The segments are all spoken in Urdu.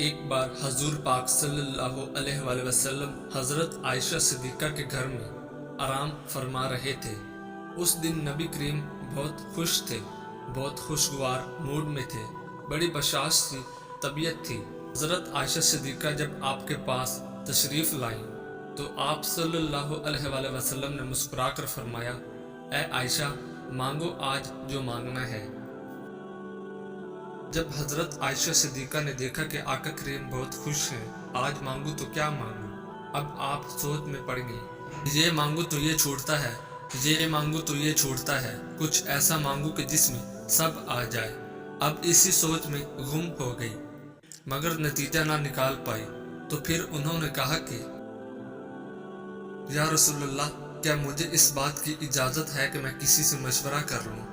ایک بار حضور پاک صلی اللہ علیہ وآلہ وسلم حضرت عائشہ صدیقہ کے گھر میں آرام فرما رہے تھے۔ اس دن نبی کریم بہت خوش تھے، بہت خوشگوار موڈ میں تھے، بڑی بشاش سی طبیعت تھی۔ حضرت عائشہ صدیقہ جب آپ کے پاس تشریف لائیں تو آپ صلی اللہ علیہ وآلہ وسلم نے مسکرا کر فرمایا، اے عائشہ، مانگو آج جو مانگنا ہے۔ جب حضرت عائشہ صدیقہ نے دیکھا کہ آقا کریم بہت خوش ہیں، آج مانگو تو کیا مانگو، اب آپ سوچ میں پڑ گئی۔ یہ مانگو تو یہ چھوڑتا ہے، یہ مانگو تو یہ چھوڑتا ہے، کچھ ایسا مانگو کہ جس میں سب آ جائے۔ اب اسی سوچ میں گم ہو گئی، مگر نتیجہ نہ نکال پائی۔ تو پھر انہوں نے کہا کہ یا رسول اللہ، کیا مجھے اس بات کی اجازت ہے کہ میں کسی سے مشورہ کر لوں؟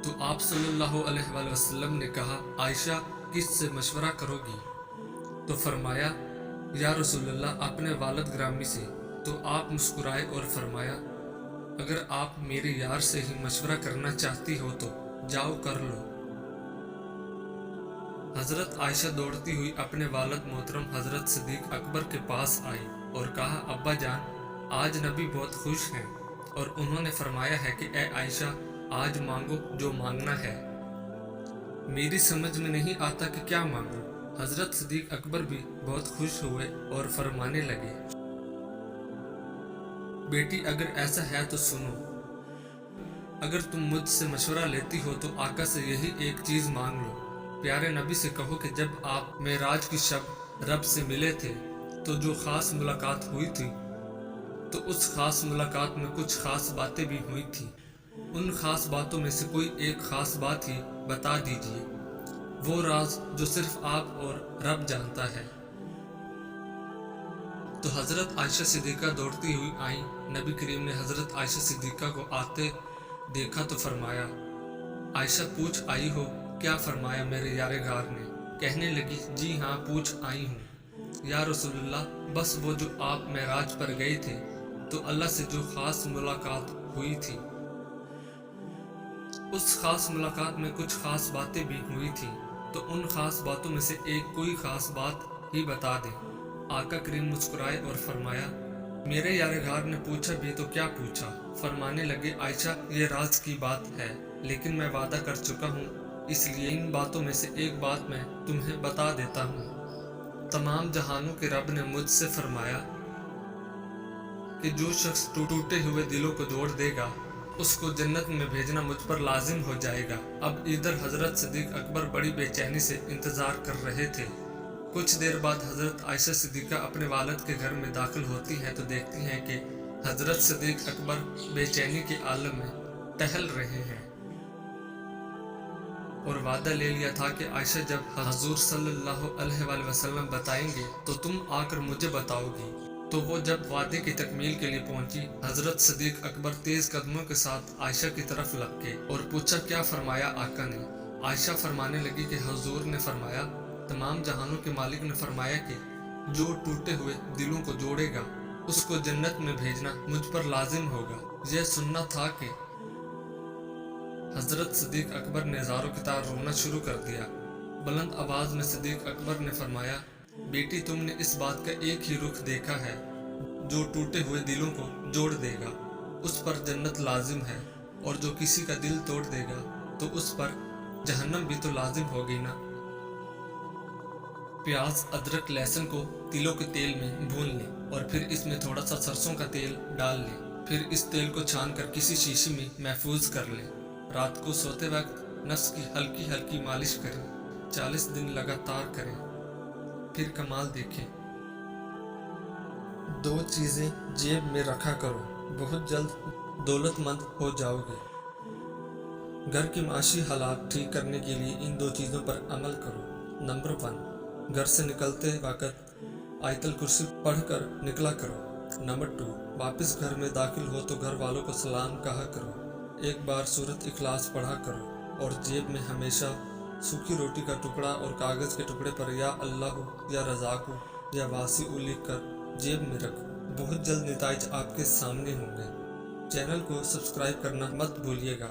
تو آپ صلی اللہ علیہ وآلہ وسلم نے کہا، عائشہ، کس سے مشورہ کرو گی؟ تو فرمایا، یا رسول اللہ، اپنے والد گرامی سے۔ تو آپ مسکرائے اور فرمایا، اگر آپ میرے یار سے ہی مشورہ کرنا چاہتی ہو تو جاؤ کر لو۔ حضرت عائشہ دوڑتی ہوئی اپنے والد محترم حضرت صدیق اکبر کے پاس آئی اور کہا، ابا جان، آج نبی بہت خوش ہیں اور انہوں نے فرمایا ہے کہ اے عائشہ، آج مانگو جو مانگنا ہے۔ میری سمجھ میں نہیں آتا کہ کیا مانگوں۔ حضرت صدیق اکبر بھی بہت خوش ہوئے اور فرمانے لگے، بیٹی، اگر ایسا ہے تو سنو، اگر تم مجھ سے مشورہ لیتی ہو تو آقا سے یہی ایک چیز مانگ لو۔ پیارے نبی سے کہو کہ جب آپ معراج کی شب رب سے ملے تھے تو جو خاص ملاقات ہوئی تھی، تو اس خاص ملاقات میں کچھ خاص باتیں بھی ہوئی تھیں۔ ان خاص باتوں میں سے کوئی ایک خاص بات ہی بتا دیجیے، وہ راز جو صرف آپ اور رب جانتا ہے۔ تو حضرت عائشہ صدیقہ دوڑتی ہوئی آئیں۔ نبی کریم نے حضرت عائشہ صدیقہ کو آتے دیکھا تو فرمایا، عائشہ، پوچھ آئی ہو؟ کیا فرمایا میرے یار غار نے؟ کہنے لگی، جی ہاں، پوچھ آئی ہوں یا رسول اللہ، بس وہ جو آپ معراج پر گئے تھے تو اللہ سے جو خاص ملاقات ہوئی تھی، اس خاص ملاقات میں کچھ خاص باتیں بھی ہوئی تھیں، تو ان خاص باتوں میں سے ایک کوئی خاص بات ہی بتا دیں۔ آقا کریم مسکرائے اور فرمایا، میرے یار غار نے پوچھا بھی تو کیا پوچھا؟ فرمانے لگے، عائشہ، یہ راز کی بات ہے، لیکن میں وعدہ کر چکا ہوں، اس لیے ان باتوں میں سے ایک بات میں تمہیں بتا دیتا ہوں۔ تمام جہانوں کے رب نے مجھ سے فرمایا کہ جو شخص ٹوٹے ہوئے دلوں کو جوڑ دے گا، اس کو جنت میں بھیجنا مجھ پر لازم ہو جائے گا۔ اب ادھر حضرت صدیق اکبر بڑی بے چینی سے انتظار کر رہے تھے۔ کچھ دیر بعد حضرت عائشہ صدیقہ اپنے والد کے گھر میں داخل ہوتی ہیں تو دیکھتی ہیں کہ حضرت صدیق اکبر بے چینی کے عالم میں ٹہل رہے ہیں، اور وعدہ لے لیا تھا کہ عائشہ جب حضور صلی اللہ علیہ وآلہ وسلم بتائیں گے تو تم آ کر مجھے بتاؤ گی۔ تو وہ جب وعدے کی تکمیل کے لیے پہنچی، حضرت صدیق اکبر تیز قدموں کے ساتھ عائشہ کی طرف لپکے اور پوچھا، کیا فرمایا آقا نے؟ عائشہ فرمانے لگی کہ حضور نے فرمایا، تمام جہانوں کے مالک نے فرمایا کہ جو ٹوٹے ہوئے دلوں کو جوڑے گا، اس کو جنت میں بھیجنا مجھ پر لازم ہوگا۔ یہ سننا تھا کہ حضرت صدیق اکبر نے زاروں کی طرح رونا شروع کر دیا۔ بلند آواز میں صدیق اکبر نے فرمایا، بیٹی، تم نے اس بات کا ایک ہی رخ دیکھا ہے، جو ٹوٹے ہوئے دلوں کو جوڑ دے گا اس پر جنت لازم ہے، اور جو کسی کا دل توڑ دے گا تو اس پر جہنم بھی تو لازم ہوگی نا۔ پیاز، ادرک، لہسن کو تلوں کے تیل میں بھون لیں اور پھر اس میں تھوڑا سا سرسوں کا تیل ڈال لیں۔ پھر اس تیل کو چھان کر کسی شیشی میں محفوظ کر لیں۔ رات کو سوتے وقت نفس کی ہلکی ہلکی مالش کریں، 40 دن لگاتار کریں، پھر کمال دیکھیں۔ 2 چیزیں جیب میں رکھا کرو، بہت جلد دولت مند ہو جاؤ گے۔ گھر کی معاشی حالات ٹھیک کرنے کے لیے ان 2 چیزوں پر عمل کرو۔ نمبر 1، گھر سے نکلتے وقت آیت الکرسی پڑھ کر نکلا کرو۔ نمبر 2، واپس گھر میں داخل ہو تو گھر والوں کو سلام کہا کرو۔ ایک بار سورۃ اخلاص پڑھا کرو، اور جیب میں ہمیشہ سوکھی روٹی کا ٹکڑا اور کاغذ کے ٹکڑے پر یا اللہ، یا رزاق، یا واسع لکھ کر جیب میں رکھو۔ بہت جلد نتائج آپ کے سامنے ہوں گے۔ چینل کو سبسکرائب کرنا مت بھولیے گا۔